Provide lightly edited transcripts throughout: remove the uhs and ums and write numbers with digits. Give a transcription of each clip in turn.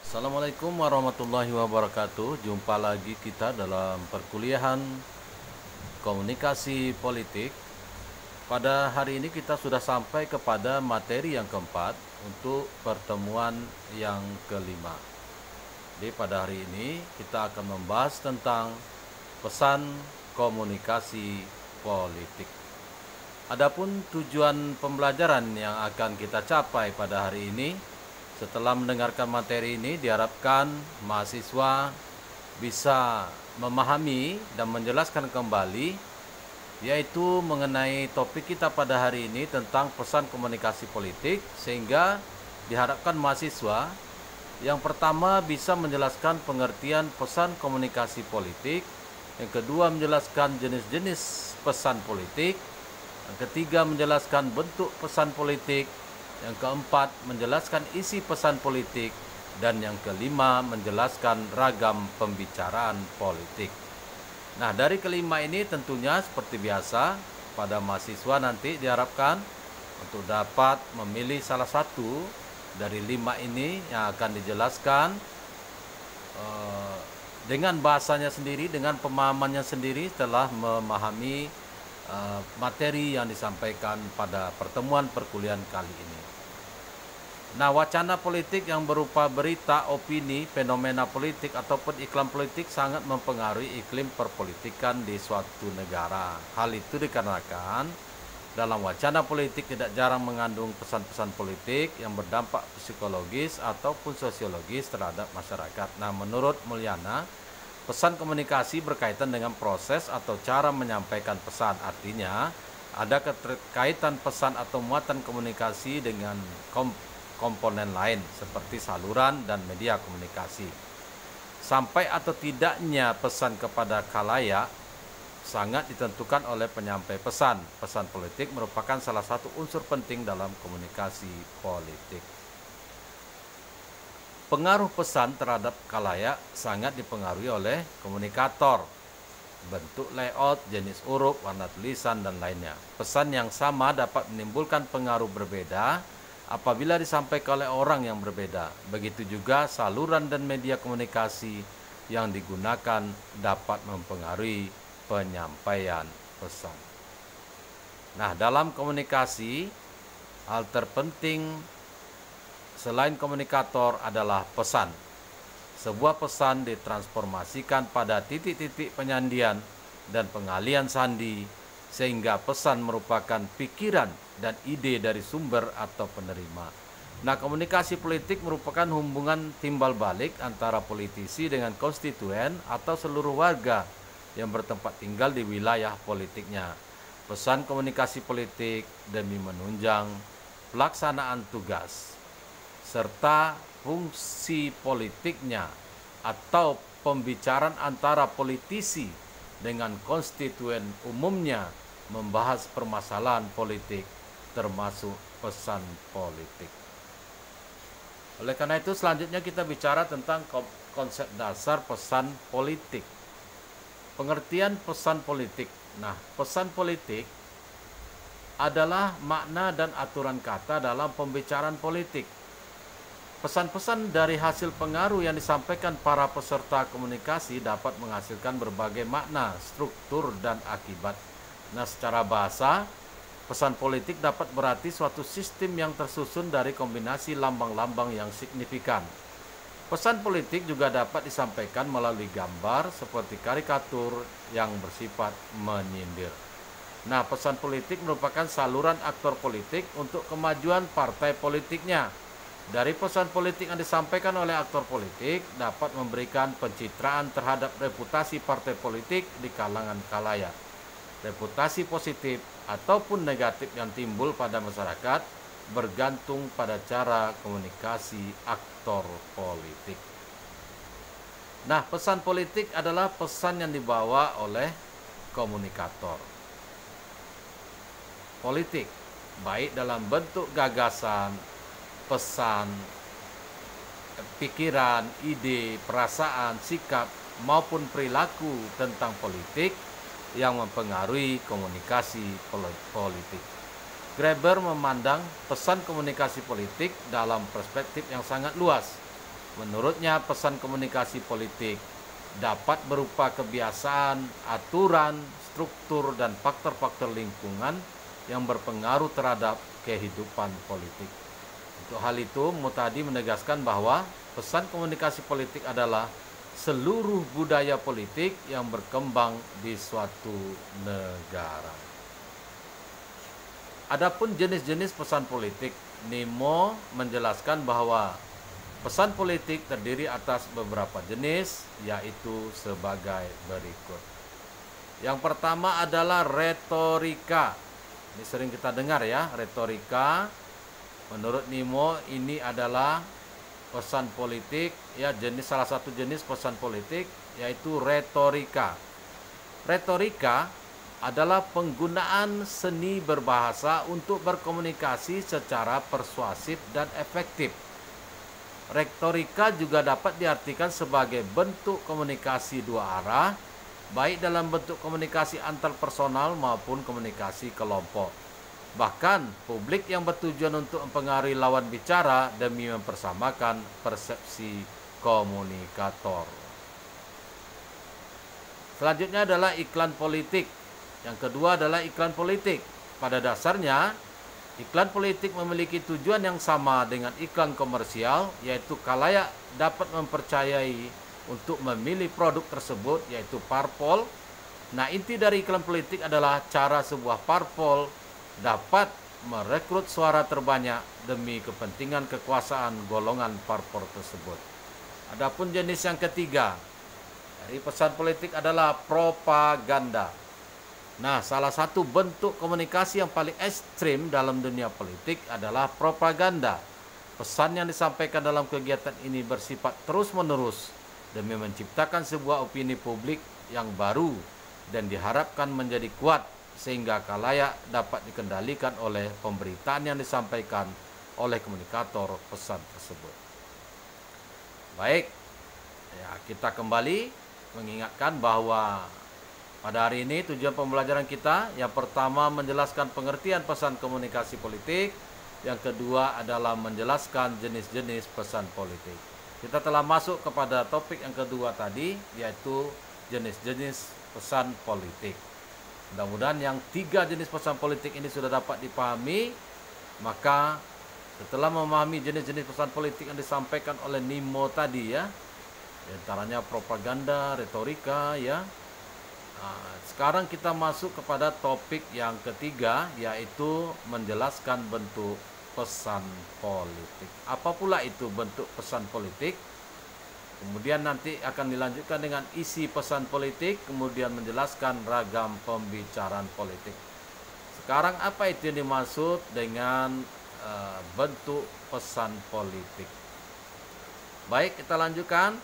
Assalamualaikum warahmatullahi wabarakatuh. Jumpa lagi kita dalam perkuliahan komunikasi politik. Pada hari ini kita sudah sampai kepada materi yang keempat untuk pertemuan yang kelima. Jadi pada hari ini kita akan membahas tentang pesan komunikasi politik. Adapun tujuan pembelajaran yang akan kita capai pada hari ini, setelah mendengarkan materi ini, diharapkan mahasiswa bisa memahami dan menjelaskan kembali, yaitu mengenai topik kita pada hari ini tentang pesan komunikasi politik, sehingga diharapkan mahasiswa yang pertama bisa menjelaskan pengertian pesan komunikasi politik, yang kedua menjelaskan jenis-jenis pesan politik, yang ketiga menjelaskan bentuk pesan politik, yang keempat menjelaskan isi pesan politik, dan yang kelima menjelaskan ragam pembicaraan politik. Nah, dari kelima ini tentunya seperti biasa pada mahasiswa nanti diharapkan untuk dapat memilih salah satu dari lima ini yang akan dijelaskan dengan bahasanya sendiri, dengan pemahamannya sendiri setelah memahami materi yang disampaikan pada pertemuan perkuliahan kali ini. Nah, wacana politik yang berupa berita, opini, fenomena politik ataupun iklan politik sangat mempengaruhi iklim perpolitikan di suatu negara. Hal itu dikarenakan dalam wacana politik tidak jarang mengandung pesan-pesan politik yang berdampak psikologis ataupun sosiologis terhadap masyarakat. Nah, menurut Mulyana, pesan komunikasi berkaitan dengan proses atau cara menyampaikan pesan. Artinya, ada keterkaitan pesan atau muatan komunikasi dengan komponen lain seperti saluran dan media komunikasi. Sampai atau tidaknya pesan kepada khalayak sangat ditentukan oleh penyampai pesan. Pesan politik merupakan salah satu unsur penting dalam komunikasi politik. Pengaruh pesan terhadap khalayak sangat dipengaruhi oleh komunikator, bentuk layout, jenis huruf, warna tulisan, dan lainnya. Pesan yang sama dapat menimbulkan pengaruh berbeda apabila disampaikan oleh orang yang berbeda. Begitu juga saluran dan media komunikasi yang digunakan dapat mempengaruhi penyampaian pesan. Nah, dalam komunikasi, hal terpenting selain komunikator adalah pesan. Sebuah pesan ditransformasikan pada titik-titik penyandian dan pengalian sandi, sehingga pesan merupakan pikiran dan ide dari sumber atau penerima. Nah, komunikasi politik merupakan hubungan timbal balik antara politisi dengan konstituen atau seluruh warga yang bertempat tinggal di wilayah politiknya. Pesan komunikasi politik demi menunjang pelaksanaan tugas serta fungsi politiknya atau pembicaraan antara politisi dengan konstituen umumnya membahas permasalahan politik termasuk pesan politik. Oleh karena itu selanjutnya kita bicara tentang konsep dasar pesan politik. Pengertian pesan politik. Nah, pesan politik adalah makna dan aturan kata dalam pembicaraan politik. Pesan-pesan dari hasil pengaruh yang disampaikan para peserta komunikasi dapat menghasilkan berbagai makna, struktur, dan akibat. Nah, secara bahasa, pesan politik dapat berarti suatu sistem yang tersusun dari kombinasi lambang-lambang yang signifikan. Pesan politik juga dapat disampaikan melalui gambar seperti karikatur yang bersifat menyindir. Nah, pesan politik merupakan saluran aktor politik untuk kemajuan partai politiknya. Dari pesan politik yang disampaikan oleh aktor politik dapat memberikan pencitraan terhadap reputasi partai politik di kalangan khalayak. Reputasi positif ataupun negatif yang timbul pada masyarakat bergantung pada cara komunikasi aktor politik. Nah, pesan politik adalah pesan yang dibawa oleh komunikator politik, baik dalam bentuk gagasan, pesan, pikiran, ide, perasaan, sikap, maupun perilaku tentang politik yang mempengaruhi komunikasi politik. Graeber memandang pesan komunikasi politik dalam perspektif yang sangat luas. Menurutnya, pesan komunikasi politik dapat berupa kebiasaan, aturan, struktur, dan faktor-faktor lingkungan yang berpengaruh terhadap kehidupan politik. Untuk hal itu, Muhtadi menegaskan bahwa pesan komunikasi politik adalah seluruh budaya politik yang berkembang di suatu negara. Adapun jenis-jenis pesan politik, Nimo menjelaskan bahwa pesan politik terdiri atas beberapa jenis, yaitu sebagai berikut. Yang pertama adalah retorika. Ini sering kita dengar ya, retorika. Menurut Nimo ini adalah pesan politik, ya, salah satu jenis pesan politik yaitu retorika. Retorika adalah penggunaan seni berbahasa untuk berkomunikasi secara persuasif dan efektif. Retorika juga dapat diartikan sebagai bentuk komunikasi dua arah, baik dalam bentuk komunikasi antarpersonal maupun komunikasi kelompok. Bahkan, publik yang bertujuan untuk mempengaruhi lawan bicara demi mempersamakan persepsi komunikator. Selanjutnya adalah iklan politik. Yang kedua adalah iklan politik. Pada dasarnya, iklan politik memiliki tujuan yang sama dengan iklan komersial, yaitu khalayak dapat mempercayai untuk memilih produk tersebut, yaitu parpol. Nah, inti dari iklan politik adalah cara sebuah parpol dapat merekrut suara terbanyak demi kepentingan kekuasaan golongan parpol tersebut. Adapun jenis yang ketiga dari pesan politik adalah propaganda. Nah, salah satu bentuk komunikasi yang paling ekstrim dalam dunia politik adalah propaganda. Pesan yang disampaikan dalam kegiatan ini bersifat terus-menerus demi menciptakan sebuah opini publik yang baru dan diharapkan menjadi kuat sehingga khalayak dapat dikendalikan oleh pemberitaan yang disampaikan oleh komunikator pesan tersebut. Baik, ya, kita kembali mengingatkan bahwa pada hari ini tujuan pembelajaran kita yang pertama menjelaskan pengertian pesan komunikasi politik, yang kedua adalah menjelaskan jenis-jenis pesan politik. Kita telah masuk kepada topik yang kedua tadi, yaitu jenis-jenis pesan politik. Mudah-mudahan yang 3 jenis pesan politik ini sudah dapat dipahami. Maka setelah memahami jenis-jenis pesan politik yang disampaikan oleh Nimo tadi, ya, di antaranya propaganda, retorika, ya. Nah, sekarang kita masuk kepada topik yang ketiga, yaitu menjelaskan bentuk pesan politik. Apa pula itu bentuk pesan politik? Kemudian nanti akan dilanjutkan dengan isi pesan politik, kemudian menjelaskan ragam pembicaraan politik. Sekarang apa itu yang dimaksud dengan bentuk pesan politik? Baik, kita lanjutkan.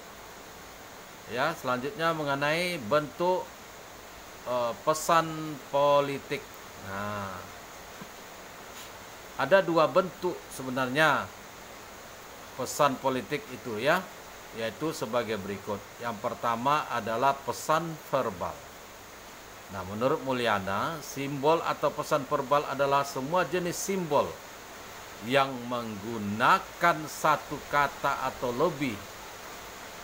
Ya, selanjutnya mengenai bentuk pesan politik. Nah, ada 2 bentuk sebenarnya pesan politik itu, ya, yaitu sebagai berikut. Yang pertama adalah pesan verbal. Nah, menurut Mulyana, simbol atau pesan verbal adalah semua jenis simbol yang menggunakan satu kata atau lebih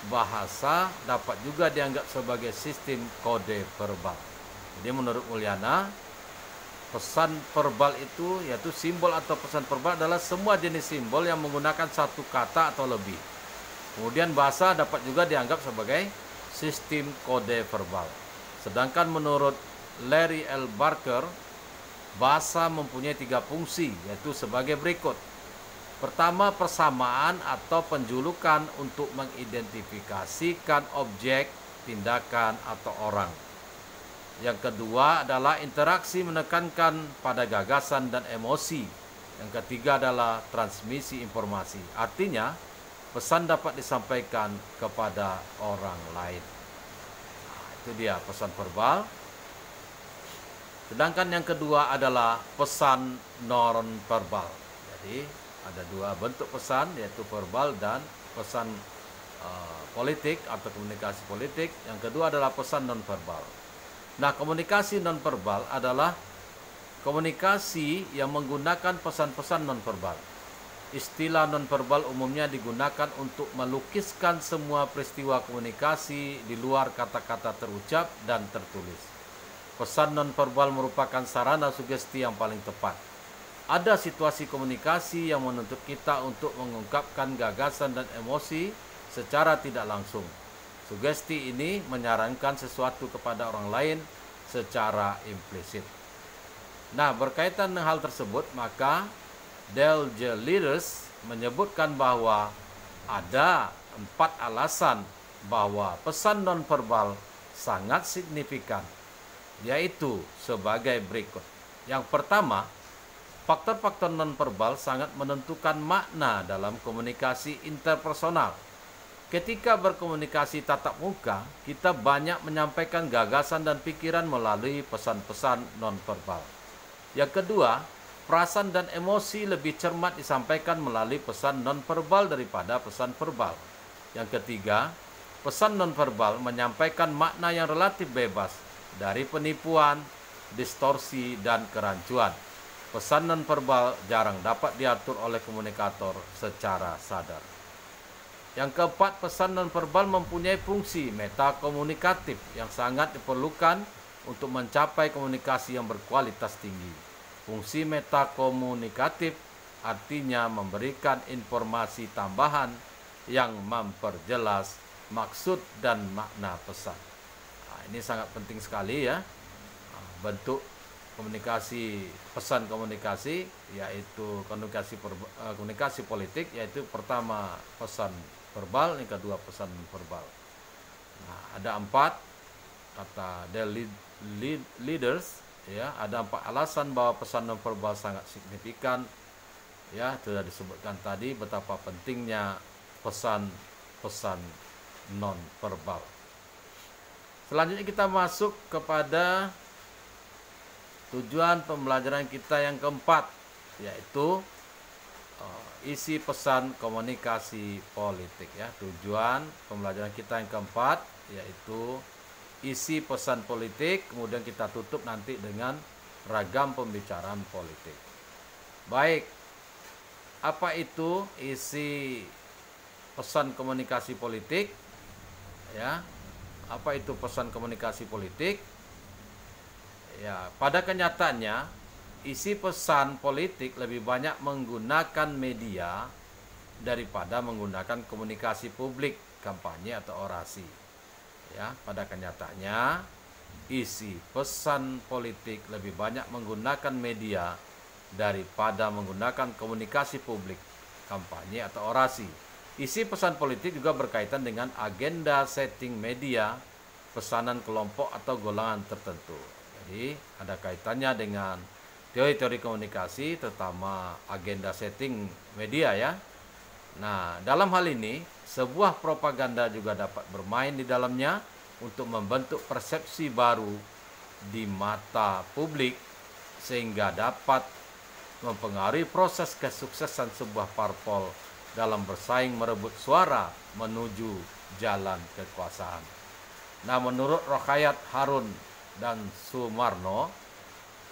bahasa dapat juga dianggap sebagai sistem kode verbal. Jadi menurut Mulyana, pesan verbal itu, yaitu simbol atau pesan verbal adalah semua jenis simbol yang menggunakan satu kata atau lebih. Kemudian bahasa dapat juga dianggap sebagai sistem kode verbal. Sedangkan menurut Larry L. Barker, bahasa mempunyai 3 fungsi, yaitu sebagai berikut. Pertama, persamaan atau penjulukan untuk mengidentifikasikan objek, tindakan, atau orang. Yang kedua adalah interaksi menekankan pada gagasan dan emosi. Yang ketiga adalah transmisi informasi. Artinya, pesan dapat disampaikan kepada orang lain. Nah, itu dia pesan verbal. Sedangkan yang kedua adalah pesan non-verbal. Jadi ada 2 bentuk pesan, yaitu verbal dan pesan politik atau komunikasi politik. Yang kedua adalah pesan non-verbal. Nah, komunikasi non-verbal adalah komunikasi yang menggunakan pesan-pesan non-verbal. Istilah nonverbal umumnya digunakan untuk melukiskan semua peristiwa komunikasi di luar kata-kata terucap dan tertulis. Pesan nonverbal merupakan sarana sugesti yang paling tepat. Ada situasi komunikasi yang menuntut kita untuk mengungkapkan gagasan dan emosi secara tidak langsung. Sugesti ini menyarankan sesuatu kepada orang lain secara implisit. Nah, berkaitan dengan hal tersebut, maka Delge Leaders menyebutkan bahwa ada 4 alasan bahwa pesan nonverbal sangat signifikan, yaitu sebagai berikut. Yang pertama, faktor-faktor nonverbal sangat menentukan makna dalam komunikasi interpersonal. Ketika berkomunikasi tatap muka, kita banyak menyampaikan gagasan dan pikiran melalui pesan-pesan nonverbal. Yang kedua, perasaan dan emosi lebih cermat disampaikan melalui pesan nonverbal daripada pesan verbal. Yang ketiga, pesan nonverbal menyampaikan makna yang relatif bebas dari penipuan, distorsi, dan kerancuan. Pesan nonverbal jarang dapat diatur oleh komunikator secara sadar. Yang keempat, pesan nonverbal mempunyai fungsi metakomunikatif yang sangat diperlukan untuk mencapai komunikasi yang berkualitas tinggi. Fungsi metakomunikatif artinya memberikan informasi tambahan yang memperjelas maksud dan makna pesan. Nah, ini sangat penting sekali ya. Bentuk komunikasi, pesan komunikasi, yaitu komunikasi politik, yaitu pertama pesan verbal, yang kedua pesan verbal. Nah, ada 4 kata The Leaders, ya, ada 4 alasan bahwa pesan nonverbal sangat signifikan. Ya, sudah disebutkan tadi betapa pentingnya pesan-pesan nonverbal. Selanjutnya kita masuk kepada tujuan pembelajaran kita yang keempat, yaitu isi pesan komunikasi politik. Ya, tujuan pembelajaran kita yang keempat yaitu isi pesan politik, kemudian kita tutup nanti dengan ragam pembicaraan politik. Baik, apa itu isi pesan komunikasi politik? Ya, apa itu pesan komunikasi politik? Ya, pada kenyataannya isi pesan politik lebih banyak menggunakan media daripada menggunakan komunikasi publik, kampanye atau orasi. Ya, pada kenyataannya isi pesan politik lebih banyak menggunakan media daripada menggunakan komunikasi publik, kampanye atau orasi. Isi pesan politik juga berkaitan dengan agenda setting media, pesanan kelompok atau golongan tertentu. Jadi ada kaitannya dengan teori-teori komunikasi, terutama agenda setting media ya. Nah, dalam hal ini sebuah propaganda juga dapat bermain di dalamnya untuk membentuk persepsi baru di mata publik sehingga dapat mempengaruhi proses kesuksesan sebuah parpol dalam bersaing merebut suara menuju jalan kekuasaan. Nah, menurut Rokhayat Harun dan Sumarno,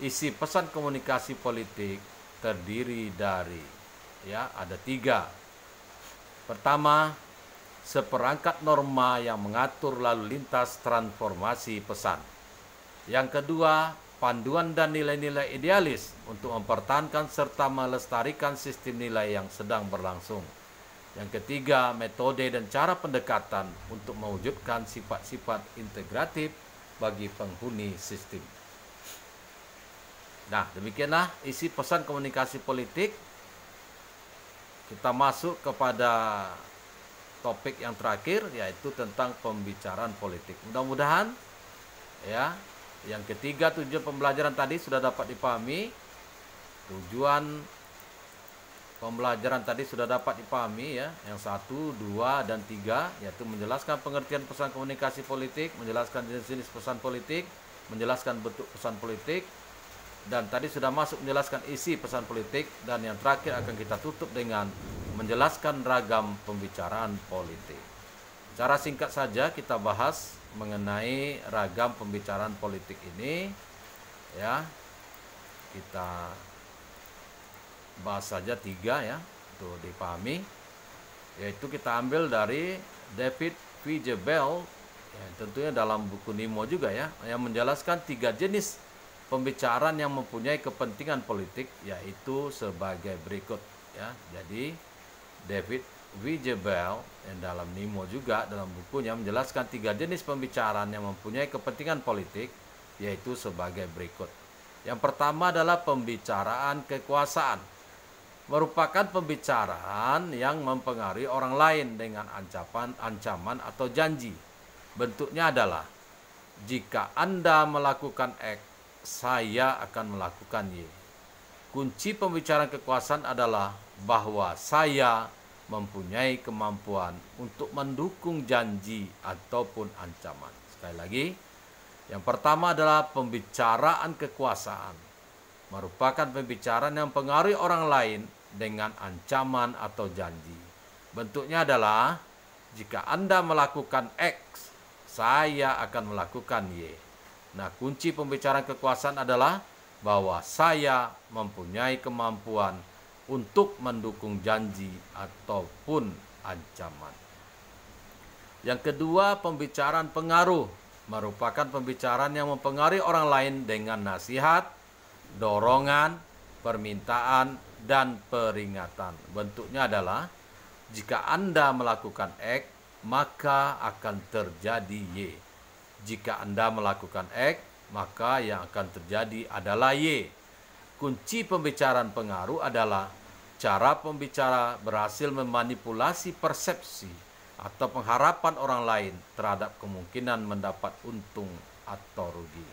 isi pesan komunikasi politik terdiri dari ada 3. Pertama, seperangkat norma yang mengatur lalu lintas transformasi pesan. Yang kedua, panduan dan nilai-nilai idealis untuk mempertahankan serta melestarikan sistem nilai yang sedang berlangsung. Yang ketiga, metode dan cara pendekatan untuk mewujudkan sifat-sifat integratif bagi penghuni sistem. Nah, demikianlah isi pesan komunikasi politik. Kita masuk kepada topik yang terakhir, yaitu tentang pembicaraan politik. Mudah-mudahan ya, yang ketiga tujuan pembelajaran tadi sudah dapat dipahami. Tujuan pembelajaran tadi sudah dapat dipahami ya. Yang 1, 2, dan 3, yaitu menjelaskan pengertian pesan komunikasi politik, menjelaskan jenis-jenis pesan politik, menjelaskan bentuk pesan politik, dan tadi sudah masuk menjelaskan isi pesan politik, dan yang terakhir akan kita tutup dengan menjelaskan ragam pembicaraan politik. Secara singkat saja kita bahas mengenai ragam pembicaraan politik ini ya. Kita bahas saja 3 ya. untuk dipahami, yaitu kita ambil dari David Figebel, ya, tentunya dalam buku Nemo juga ya, yang menjelaskan 3 jenis pembicaraan yang mempunyai kepentingan politik, yaitu sebagai berikut ya. Jadi David Figebel yang dalam Nemo juga dalam bukunya menjelaskan 3 jenis pembicaraan yang mempunyai kepentingan politik, yaitu sebagai berikut. Yang pertama adalah pembicaraan kekuasaan, merupakan pembicaraan yang mempengaruhi orang lain dengan ancaman atau janji. Bentuknya adalah, jika Anda melakukan X, saya akan melakukan Y. Kunci pembicaraan kekuasaan adalah bahwa saya mempunyai kemampuan untuk mendukung janji ataupun ancaman. Sekali lagi, yang pertama adalah pembicaraan kekuasaan, merupakan pembicaraan yang mempengaruhi orang lain dengan ancaman atau janji. Bentuknya adalah, jika Anda melakukan X, saya akan melakukan Y. Nah, kunci pembicaraan kekuasaan adalah bahwa saya mempunyai kemampuan untuk mendukung janji ataupun ancaman. Yang kedua, pembicaraan pengaruh, merupakan pembicaraan yang mempengaruhi orang lain dengan nasihat, dorongan, permintaan, dan peringatan. Bentuknya adalah, jika Anda melakukan X, maka akan terjadi Y. Jika Anda melakukan X, maka yang akan terjadi adalah Y. Kunci pembicaraan pengaruh adalah cara pembicara berhasil memanipulasi persepsi atau pengharapan orang lain terhadap kemungkinan mendapat untung atau rugi.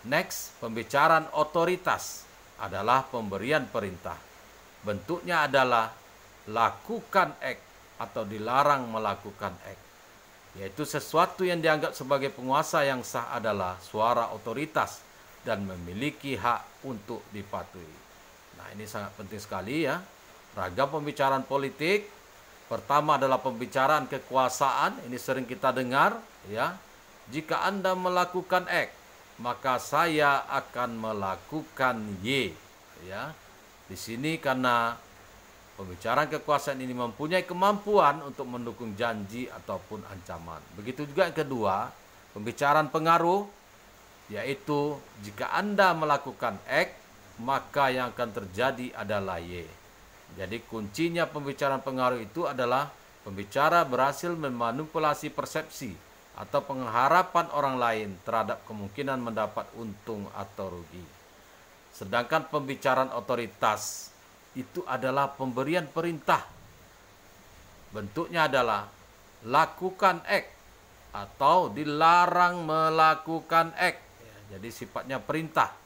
Next, pembicaraan otoritas adalah pemberian perintah. Bentuknya adalah lakukan X atau dilarang melakukan X, yaitu sesuatu yang dianggap sebagai penguasa yang sah adalah suara otoritas dan memiliki hak untuk dipatuhi. Nah, ini sangat penting sekali ya. Ragam pembicaraan politik. Pertama adalah pembicaraan kekuasaan, ini sering kita dengar ya. Jika Anda melakukan X, maka saya akan melakukan Y ya. Di sini karena pembicaraan kekuasaan ini mempunyai kemampuan untuk mendukung janji ataupun ancaman. Begitu juga yang kedua, pembicaraan pengaruh, yaitu jika Anda melakukan X, maka yang akan terjadi adalah Y. Jadi kuncinya pembicaraan pengaruh itu adalah pembicara berhasil memanipulasi persepsi atau pengharapan orang lain terhadap kemungkinan mendapat untung atau rugi. Sedangkan pembicaraan otoritas itu adalah pemberian perintah. Bentuknya adalah lakukan X atau dilarang melakukan X. Jadi sifatnya perintah.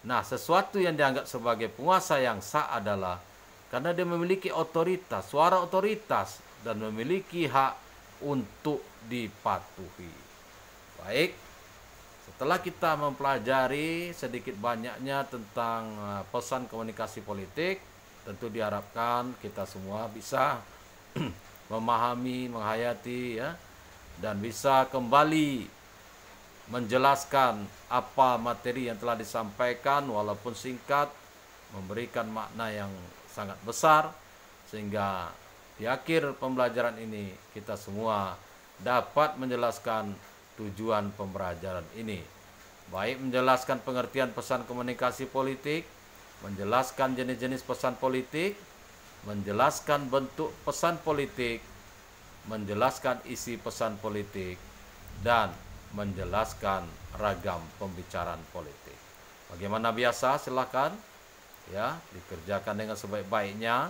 Nah, sesuatu yang dianggap sebagai penguasa yang sah adalah karena dia memiliki otoritas, suara otoritas, dan memiliki hak untuk dipatuhi. Baik, setelah kita mempelajari sedikit banyaknya tentang pesan komunikasi politik, tentu diharapkan kita semua bisa memahami, menghayati ya, dan bisa kembali menjelaskan apa materi yang telah disampaikan walaupun singkat, memberikan makna yang sangat besar, sehingga di akhir pembelajaran ini kita semua dapat menjelaskan tujuan pembelajaran ini, baik menjelaskan pengertian pesan komunikasi politik, menjelaskan jenis-jenis pesan politik, menjelaskan bentuk pesan politik, menjelaskan isi pesan politik, dan menjelaskan ragam pembicaraan politik. Bagaimana biasa, silakan ya, dikerjakan dengan sebaik-baiknya,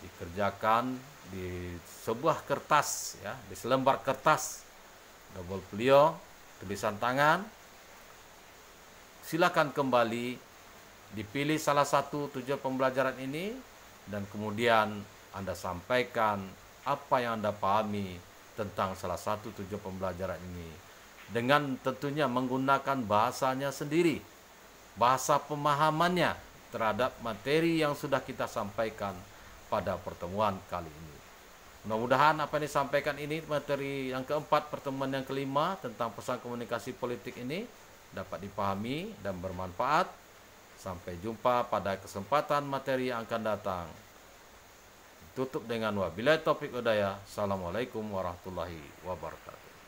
dikerjakan di sebuah kertas ya, di selembar kertas double folio, tulisan tangan. Silakan kembali dipilih salah satu tujuan pembelajaran ini dan kemudian Anda sampaikan apa yang Anda pahami tentang salah satu tujuan pembelajaran ini dengan tentunya menggunakan bahasanya sendiri, bahasa pemahamannya terhadap materi yang sudah kita sampaikan pada pertemuan kali ini. Mudah-mudahan apa yang disampaikan ini, materi yang keempat, pertemuan yang kelima tentang pesan komunikasi politik ini dapat dipahami dan bermanfaat. Sampai jumpa pada kesempatan materi yang akan datang. Tutup dengan wabillahi taufik hidayah. Assalamualaikum warahmatullahi wabarakatuh.